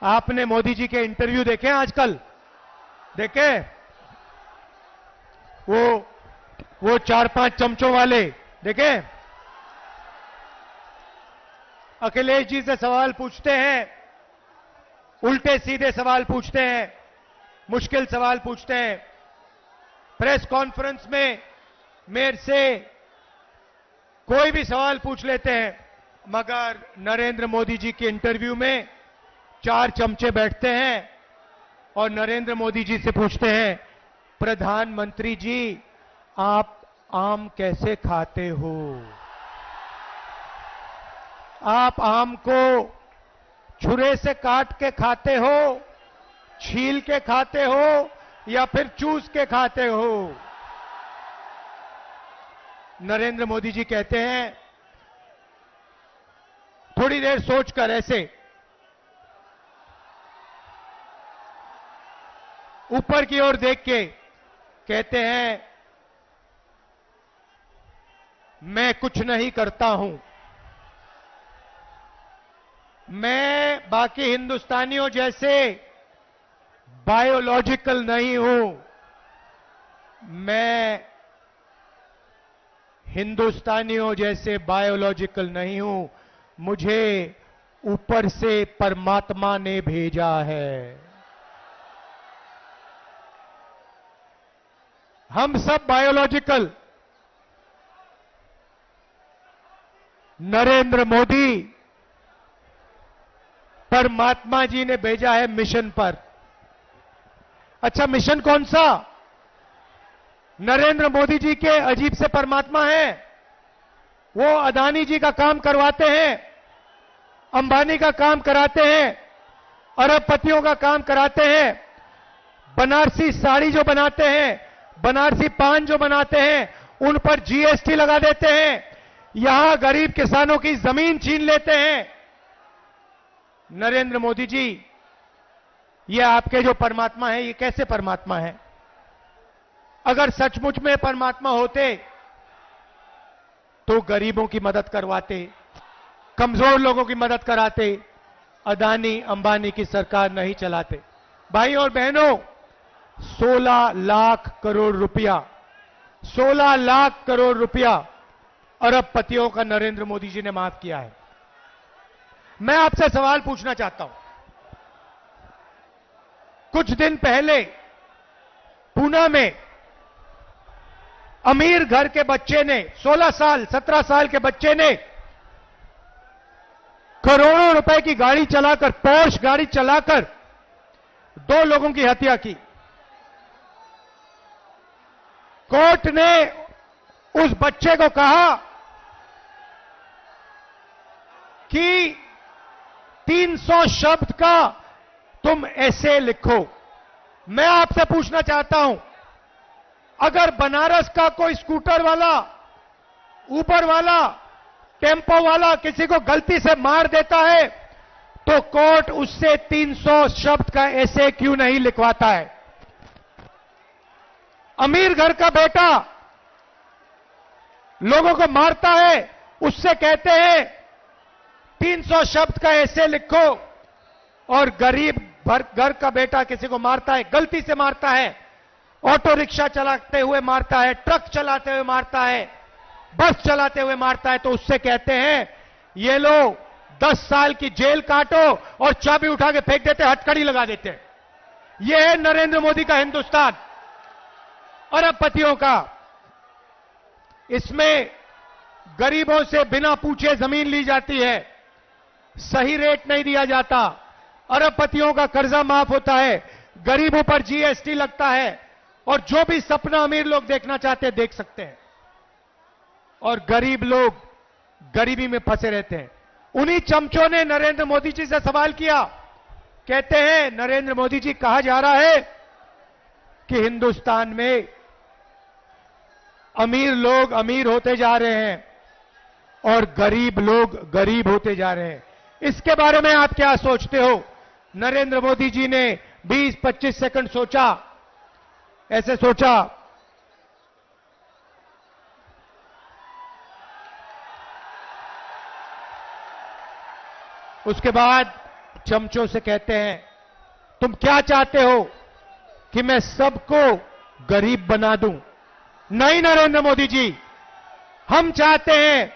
आपने मोदी जी के इंटरव्यू देखे आजकल? देखे? वो 4-5 चमचों वाले देखे? अखिलेश जी से सवाल पूछते हैं, उल्टे सीधे सवाल पूछते हैं, मुश्किल सवाल पूछते हैं। प्रेस कॉन्फ्रेंस में मेरे से कोई भी सवाल पूछ लेते हैं, मगर नरेंद्र मोदी जी के इंटरव्यू में 4 चमचे बैठते हैं और नरेंद्र मोदी जी से पूछते हैं, प्रधानमंत्री जी आप आम कैसे खाते हो? आप आम को छुरे से काट के खाते हो, छील के खाते हो या फिर चूस के खाते हो? नरेंद्र मोदी जी कहते हैं, थोड़ी देर सोचकर ऐसे ऊपर की ओर देख के कहते हैं, मैं कुछ नहीं करता हूं, मैं बाकी हिंदुस्तानियों जैसे बायोलॉजिकल नहीं हूं, मैं हिंदुस्तानियों जैसे बायोलॉजिकल नहीं हूं, मुझे ऊपर से परमात्मा ने भेजा है। हम सब बायोलॉजिकल, नरेंद्र मोदी परमात्मा जी ने भेजा है मिशन पर। अच्छा, मिशन कौन सा? नरेंद्र मोदी जी के अजीब से परमात्मा है, वो अदानी जी का काम करवाते हैं, अंबानी का काम कराते हैं, अरबपतियों का काम कराते हैं, बनारसी साड़ी जो बनाते हैं, बनारसी पान जो बनाते हैं, उन पर जीएसटी लगा देते हैं, यहां गरीब किसानों की जमीन छीन लेते हैं। नरेंद्र मोदी जी, ये आपके जो परमात्मा है, ये कैसे परमात्मा है? अगर सचमुच में परमात्मा होते तो गरीबों की मदद करवाते, कमजोर लोगों की मदद कराते, अदानी अंबानी की सरकार नहीं चलाते। भाई और बहनों, 16 लाख करोड़ रुपया, 16 लाख करोड़ रुपया अरबपतियों का नरेंद्र मोदी जी ने माफ किया है। मैं आपसे सवाल पूछना चाहता हूं, कुछ दिन पहले पूना में अमीर घर के बच्चे ने, 16 साल 17 साल के बच्चे ने करोड़ों रुपए की गाड़ी चलाकर, पोर्श गाड़ी चलाकर 2 लोगों की हत्या की। कोर्ट ने उस बच्चे को कहा कि 300 शब्द का तुम ऐसे लिखो। मैं आपसे पूछना चाहता हूं, अगर बनारस का कोई स्कूटर वाला, ऊबर वाला, टेम्पो वाला किसी को गलती से मार देता है तो कोर्ट उससे 300 शब्द का ऐसे क्यों नहीं लिखवाता है? अमीर घर का बेटा लोगों को मारता है, उससे कहते हैं 300 शब्द का ऐसे लिखो, और गरीब घर का बेटा किसी को मारता है, गलती से मारता है, ऑटो रिक्शा चलाते हुए मारता है, ट्रक चलाते हुए मारता है, बस चलाते हुए मारता है, तो उससे कहते हैं ये लो 10 साल की जेल काटो और चाबी उठा के फेंक देते, हथकड़ी लगा देते हैं। यह है नरेंद्र मोदी का हिंदुस्तान, अरबपतियों का। इसमें गरीबों से बिना पूछे जमीन ली जाती है, सही रेट नहीं दिया जाता, अरबपतियों का कर्जा माफ होता है, गरीबों पर जीएसटी लगता है, और जो भी सपना अमीर लोग देखना चाहते हैं देख सकते हैं, और गरीब लोग गरीबी में फंसे रहते हैं। उन्हीं चमचों ने नरेंद्र मोदी जी से सवाल किया, कहते हैं नरेंद्र मोदी जी, कहा जा रहा है कि हिंदुस्तान में अमीर लोग अमीर होते जा रहे हैं और गरीब लोग गरीब होते जा रहे हैं, इसके बारे में आप क्या सोचते हो? नरेंद्र मोदी जी ने 20-25 सेकंड सोचा, ऐसे सोचा, उसके बाद चमचों से कहते हैं, तुम क्या चाहते हो कि मैं सबको गरीब बना दूं? नहीं नरेंद्र मोदी जी, हम चाहते हैं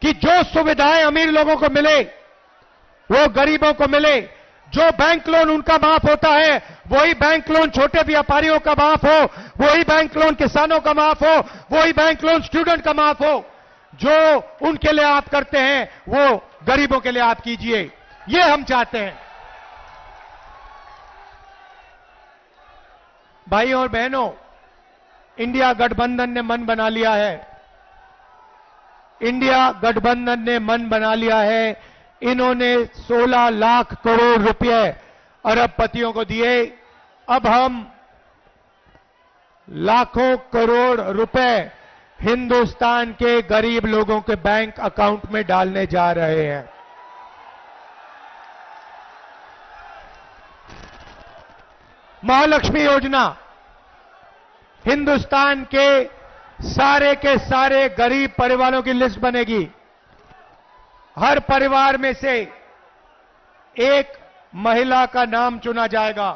कि जो सुविधाएं अमीर लोगों को मिले वो गरीबों को मिले। जो बैंक लोन उनका माफ होता है वही बैंक लोन छोटे व्यापारियों का माफ हो, वही बैंक लोन किसानों का माफ हो, वही बैंक लोन स्टूडेंट का माफ हो। जो उनके लिए आप करते हैं वो गरीबों के लिए आप कीजिए, ये हम चाहते हैं। भाइयों और बहनों, इंडिया गठबंधन ने मन बना लिया है। इंडिया गठबंधन ने मन बना लिया है। इन्होंने 16 लाख करोड़ रुपए अरबपतियों को दिए। अब हम लाखों करोड़ रुपए हिंदुस्तान के गरीब लोगों के बैंक अकाउंट में डालने जा रहे हैं। महालक्ष्मी योजना हिंदुस्तान के सारे गरीब परिवारों की लिस्ट बनेगी। हर परिवार में से एक महिला का नाम चुना जाएगा।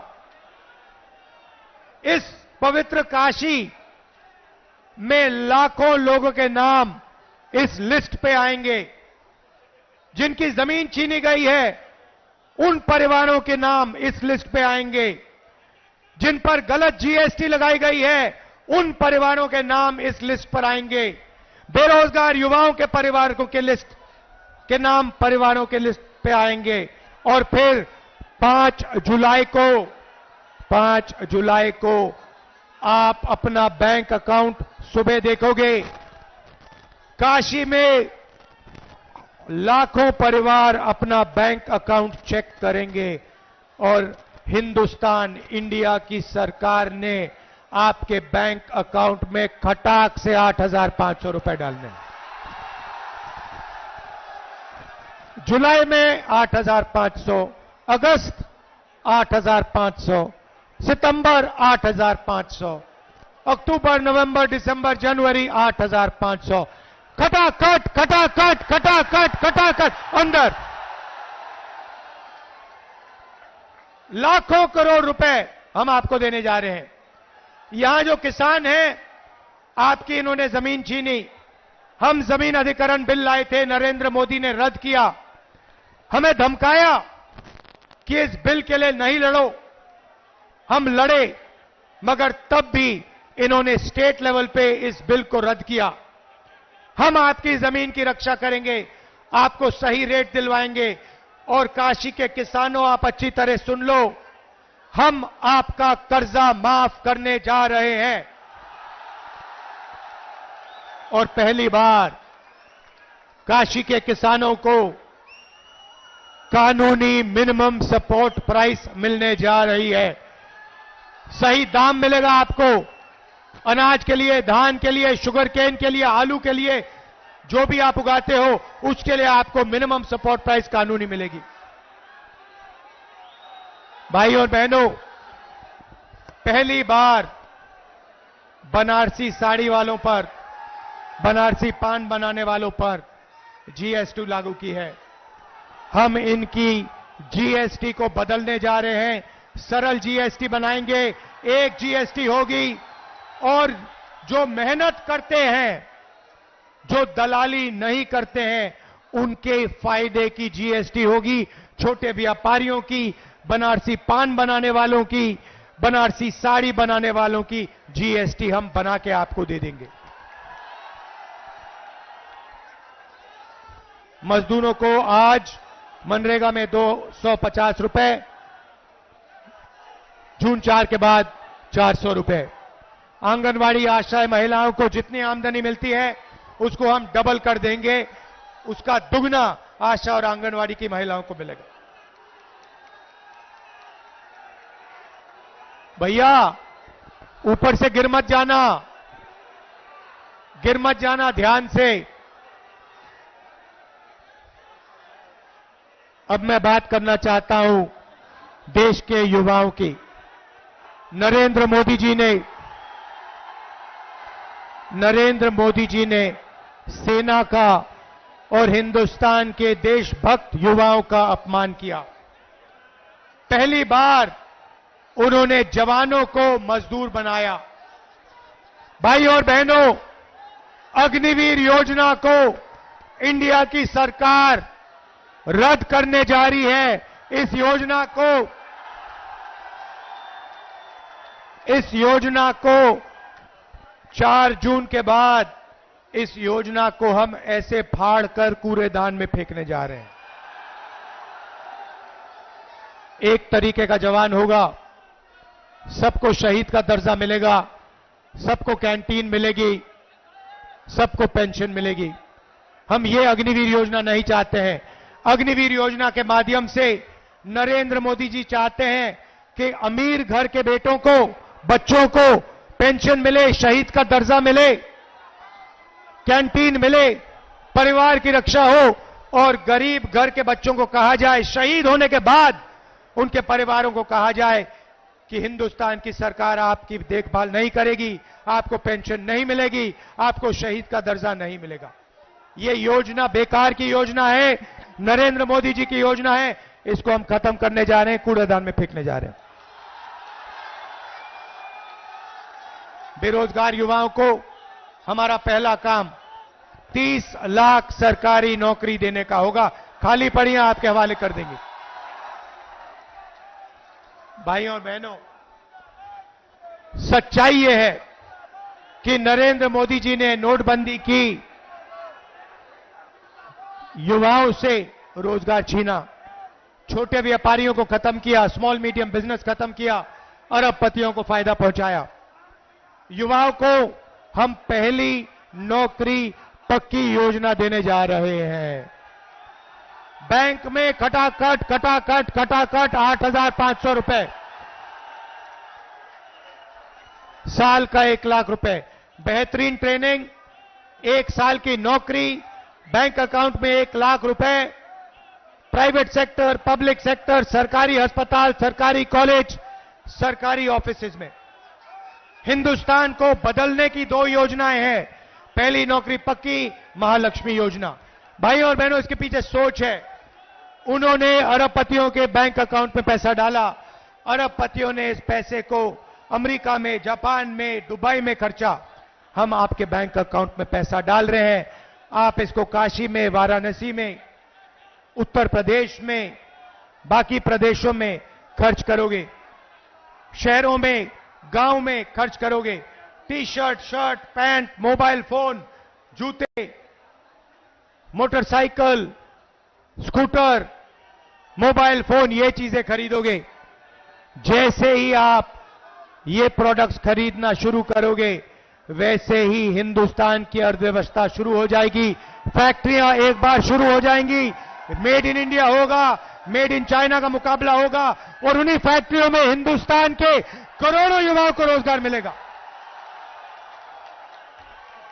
इस पवित्र काशी में लाखों लोगों के नाम इस लिस्ट पे आएंगे। जिनकी जमीन छीनी गई है उन परिवारों के नाम इस लिस्ट पे आएंगे। जिन पर गलत जीएसटी लगाई गई है उन परिवारों के नाम इस लिस्ट पर आएंगे। बेरोजगार युवाओं के परिवारों के लिस्ट के नाम परिवारों के लिस्ट पे आएंगे। और फिर 5 जुलाई को आप अपना बैंक अकाउंट सुबह देखोगे। काशी में लाखों परिवार अपना बैंक अकाउंट चेक करेंगे और हिंदुस्तान इंडिया की सरकार ने आपके बैंक अकाउंट में खटाक से 8,500 रुपए डालने हैं। जुलाई में 8,500, अगस्त 8,500, सितंबर 8,500, अक्टूबर, नवंबर, दिसंबर, जनवरी 8,500। खटाखट खटाखट खटाखट खटाखट अंदर लाखों करोड़ रुपए हम आपको देने जा रहे हैं। यहां जो किसान हैं, आपकी इन्होंने जमीन छीनी। हम जमीन अधिग्रहण बिल लाए थे, नरेंद्र मोदी ने रद्द किया। हमें धमकाया कि इस बिल के लिए नहीं लड़ो। हम लड़े, मगर तब भी इन्होंने स्टेट लेवल पे इस बिल को रद्द किया। हम आपकी जमीन की रक्षा करेंगे, आपको सही रेट दिलवाएंगे। और काशी के किसानों, आप अच्छी तरह सुन लो, हम आपका कर्जा माफ करने जा रहे हैं। और पहली बार काशी के किसानों को कानूनी मिनिमम सपोर्ट प्राइस मिलने जा रही है। सही दाम मिलेगा आपको अनाज के लिए, धान के लिए, शुगर केन के लिए, आलू के लिए, जो भी आप उगाते हो उसके लिए आपको मिनिमम सपोर्ट प्राइस कानूनी मिलेगी। भाइयों और बहनों, पहली बार बनारसी साड़ी वालों पर, बनारसी पान बनाने वालों पर जीएसटी लागू की है। हम इनकी जीएसटी को बदलने जा रहे हैं, सरल जीएसटी बनाएंगे। एक जीएसटी होगी और जो मेहनत करते हैं, जो दलाली नहीं करते हैं, उनके फायदे की जीएसटी होगी। छोटे व्यापारियों की, बनारसी पान बनाने वालों की, बनारसी साड़ी बनाने वालों की जीएसटी हम बना के आपको दे देंगे। मजदूरों को आज मनरेगा में 250 रुपए, जून 4 के बाद 400 रुपए। आंगनवाड़ी आशा महिलाओं को जितनी आमदनी मिलती है उसको हम डबल कर देंगे, उसका दुगना आशा और आंगनवाड़ी की महिलाओं को मिलेगा। भैया ऊपर से गिर मत जाना, गिर मत जाना, ध्यान से। अब मैं बात करना चाहता हूं देश के युवाओं की। नरेंद्र मोदी जी ने सेना का और हिंदुस्तान के देशभक्त युवाओं का अपमान किया। पहली बार उन्होंने जवानों को मजदूर बनाया। भाई और बहनों, अग्निवीर योजना को इंडिया की सरकार रद्द करने जा रही है। इस योजना को 4 जून के बाद इस योजना को हम ऐसे फाड़ कर कूड़ेदान में फेंकने जा रहे हैं। एक तरीके का जवान होगा, सबको शहीद का दर्जा मिलेगा, सबको कैंटीन मिलेगी, सबको पेंशन मिलेगी। हम ये अग्निवीर योजना नहीं चाहते हैं। अग्निवीर योजना के माध्यम से नरेंद्र मोदी जी चाहते हैं कि अमीर घर के बेटों को, बच्चों को पेंशन मिले, शहीद का दर्जा मिले, कैंटीन मिले, परिवार की रक्षा हो, और गरीब घर के बच्चों को कहा जाए, शहीद होने के बाद उनके परिवारों को कहा जाए कि हिंदुस्तान की सरकार आपकी देखभाल नहीं करेगी, आपको पेंशन नहीं मिलेगी, आपको शहीद का दर्जा नहीं मिलेगा। ये योजना बेकार की योजना है, नरेंद्र मोदी जी की योजना है। इसको हम खत्म करने जा रहे हैं, कूड़ेदान में फेंकने जा रहे हैं। बेरोजगार युवाओं को हमारा पहला काम 30 लाख सरकारी नौकरी देने का होगा। खाली पड़ियां आपके हवाले कर देंगे। भाइयों और बहनों, सच्चाई यह है कि नरेंद्र मोदी जी ने नोटबंदी की, युवाओं से रोजगार छीना, छोटे व्यापारियों को खत्म किया, स्मॉल मीडियम बिजनेस खत्म किया, अरबपतियों को फायदा पहुंचाया। युवाओं को हम पहली नौकरी पक्की योजना देने जा रहे हैं। बैंक में खटाखट 8,500 रुपए, साल का 1 लाख रुपए, बेहतरीन ट्रेनिंग, 1 साल की नौकरी, बैंक अकाउंट में 1 लाख रुपए, प्राइवेट सेक्टर, पब्लिक सेक्टर, सरकारी अस्पताल, सरकारी कॉलेज, सरकारी ऑफिसेज में। हिंदुस्तान को बदलने की 2 योजनाएं हैं। पहली नौकरी पक्की, महालक्ष्मी योजना। भाई और बहनों, इसके पीछे सोच है। उन्होंने अरबपतियों के बैंक अकाउंट में पैसा डाला, अरबपतियों ने इस पैसे को अमेरिका में, जापान में, दुबई में खर्चा। हम आपके बैंक अकाउंट में पैसा डाल रहे हैं, आप इसको काशी में, वाराणसी में, उत्तर प्रदेश में, बाकी प्रदेशों में खर्च करोगे, शहरों में, गांव में खर्च करोगे। T shirt, shirt, pant, mobile phone, जूते, मोटरसाइकिल, स्कूटर, मोबाइल फोन, ये चीजें खरीदोगे। जैसे ही आप ये प्रोडक्ट्स खरीदना शुरू करोगे, वैसे ही हिंदुस्तान की अर्थव्यवस्था शुरू हो जाएगी। फैक्ट्रियां एक बार शुरू हो जाएंगी, मेड इन इंडिया होगा, मेड इन चाइना का मुकाबला होगा, और उन्हीं फैक्ट्रियों में हिंदुस्तान के करोड़ों युवाओं को रोजगार मिलेगा।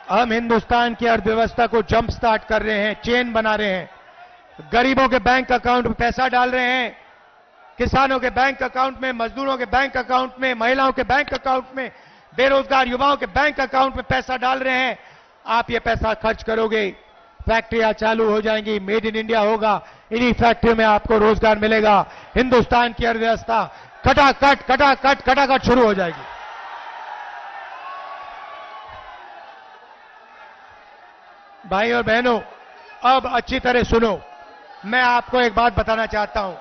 हम हिंदुस्तान की अर्थव्यवस्था को जंप स्टार्ट कर रहे हैं, चेन बना रहे हैं। गरीबों के बैंक अकाउंट में पैसा डाल रहे हैं, किसानों के बैंक अकाउंट में, मजदूरों के बैंक अकाउंट में, महिलाओं के बैंक अकाउंट में, बेरोजगार युवाओं के बैंक अकाउंट में पैसा डाल रहे हैं। आप ये पैसा खर्च करोगे, फैक्ट्रियां चालू हो जाएंगी, मेड इन इंडिया होगा, इन्हीं फैक्ट्रियों में आपको रोजगार मिलेगा। हिंदुस्तान की अर्थव्यवस्था खटाखट शुरू हो जाएगी। भाई और बहनों, अब अच्छी तरह सुनो, मैं आपको एक बात बताना चाहता हूं।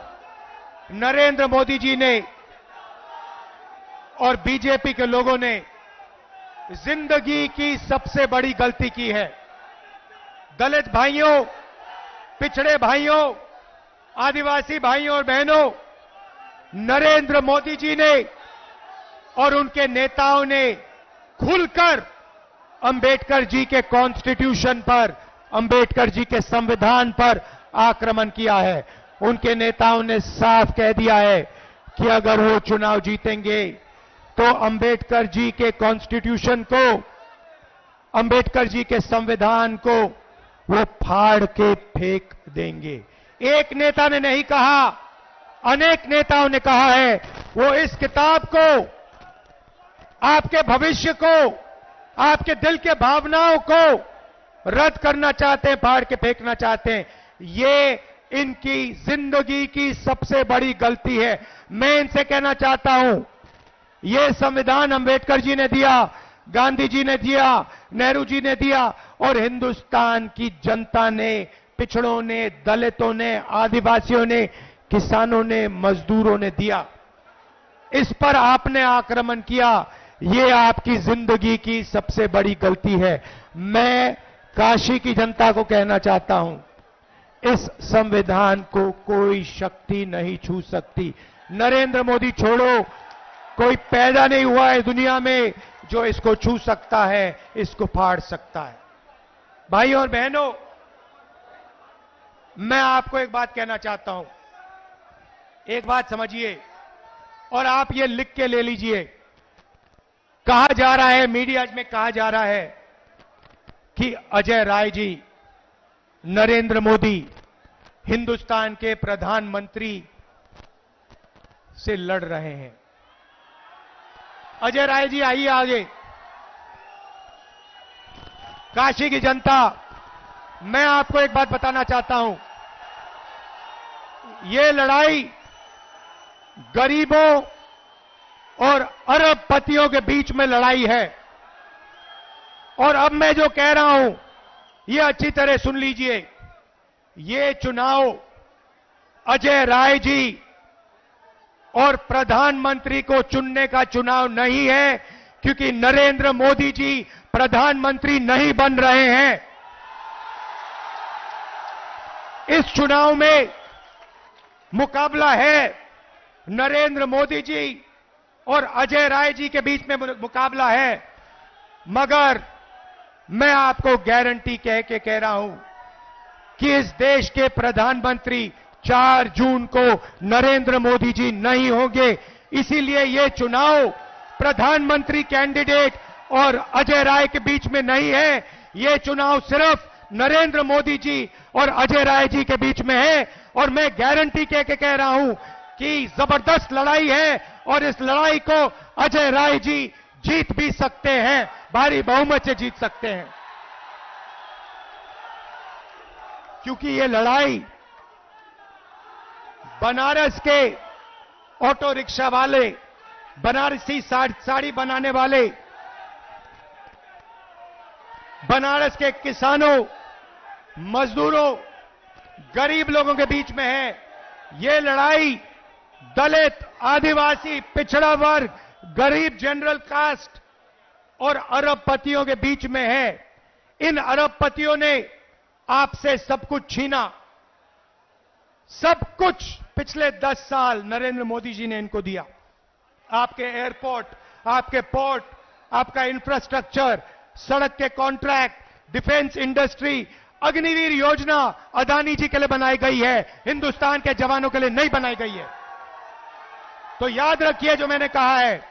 नरेंद्र मोदी जी ने और बीजेपी के लोगों ने जिंदगी की सबसे बड़ी गलती की है। दलित भाइयों, पिछड़े भाइयों, आदिवासी भाइयों और बहनों, नरेंद्र मोदी जी ने और उनके नेताओं ने खुलकर अंबेडकर जी के कॉन्स्टिट्यूशन पर, अंबेडकर जी के संविधान पर आक्रमण किया है। उनके नेताओं ने साफ कह दिया है कि अगर वो चुनाव जीतेंगे तो अंबेडकर जी के कॉन्स्टिट्यूशन को, अंबेडकर जी के संविधान को वो फाड़ के फेंक देंगे। एक नेता ने नहीं कहा, अनेक नेताओं ने कहा है। वो इस किताब को, आपके भविष्य को, आपके दिल के भावनाओं को रद्द करना चाहते हैं, फाड़ के फेंकना चाहते हैं। ये इनकी जिंदगी की सबसे बड़ी गलती है। मैं इनसे कहना चाहता हूं, ये संविधान अंबेडकर जी ने दिया, गांधी जी ने दिया, नेहरू जी ने दिया और हिंदुस्तान की जनता ने, पिछड़ों ने, दलितों ने, आदिवासियों ने, किसानों ने, मजदूरों ने दिया। इस पर आपने आक्रमण किया, ये आपकी जिंदगी की सबसे बड़ी गलती है। मैं काशी की जनता को कहना चाहता हूं, इस संविधान को कोई शक्ति नहीं छू सकती। नरेंद्र मोदी छोड़ो, कोई पैदा नहीं हुआ है दुनिया में जो इसको छू सकता है, इसको फाड़ सकता है। भाइयों और बहनों, मैं आपको एक बात कहना चाहता हूं, एक बात समझिए और आप ये लिख के ले लीजिए। कहा जा रहा है, मीडिया में कहा जा रहा है कि अजय राय जी, नरेंद्र मोदी हिंदुस्तान के प्रधानमंत्री से लड़ रहे हैं। अजय राय जी आइए आगे। काशी की जनता, मैं आपको एक बात बताना चाहता हूं, ये लड़ाई गरीबों और अरबपतियों के बीच में लड़ाई है। और अब मैं जो कह रहा हूं, ये अच्छी तरह सुन लीजिए। ये चुनाव अजय राय जी और प्रधानमंत्री को चुनने का चुनाव नहीं है, क्योंकि नरेंद्र मोदी जी प्रधानमंत्री नहीं बन रहे हैं। इस चुनाव में मुकाबला है नरेंद्र मोदी जी और अजय राय जी के बीच में मुकाबला है। मगर मैं आपको गारंटी कह के कह रहा हूं कि इस देश के प्रधानमंत्री 4 जून को नरेंद्र मोदी जी नहीं होंगे। इसीलिए यह चुनाव प्रधानमंत्री कैंडिडेट और अजय राय के बीच में नहीं है। यह चुनाव सिर्फ नरेंद्र मोदी जी और अजय राय जी के बीच में है। और मैं गारंटी कह के कह रहा हूं कि जबरदस्त लड़ाई है और इस लड़ाई को अजय राय जी जीत भी सकते हैं, भारी बहुमत से जीत सकते हैं। क्योंकि ये लड़ाई बनारस के ऑटो रिक्शा वाले, बनारसी साड़ी बनाने वाले, बनारस के किसानों, मजदूरों, गरीब लोगों के बीच में है। ये लड़ाई दलित, आदिवासी, पिछड़ा वर्ग, गरीब जनरल कास्ट और अरबपतियों के बीच में है। इन अरबपतियों ने आपसे सब कुछ छीना, सब कुछ पिछले 10 साल नरेंद्र मोदी जी ने इनको दिया। आपके एयरपोर्ट, आपके पोर्ट, आपका इंफ्रास्ट्रक्चर, सड़क के कॉन्ट्रैक्ट, डिफेंस इंडस्ट्री, अग्निवीर योजना अदानी जी के लिए बनाई गई है, हिंदुस्तान के जवानों के लिए नहीं बनाई गई है। तो याद रखिए जो मैंने कहा है,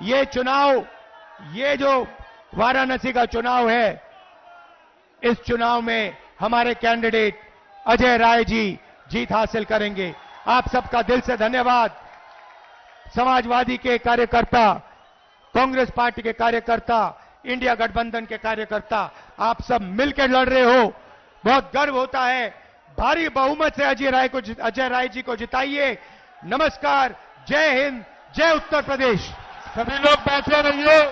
ये चुनाव, ये जो वाराणसी का चुनाव है, इस चुनाव में हमारे कैंडिडेट अजय राय जी जीत हासिल करेंगे। आप सबका दिल से धन्यवाद। समाजवादी के कार्यकर्ता, कांग्रेस पार्टी के कार्यकर्ता, इंडिया गठबंधन के कार्यकर्ता, आप सब मिलकर लड़ रहे हो, बहुत गर्व होता है। भारी बहुमत से अजय राय जी को जिताइए। नमस्कार, जय हिंद, जय उत्तर प्रदेश। सभी लोग बैठे रहिए।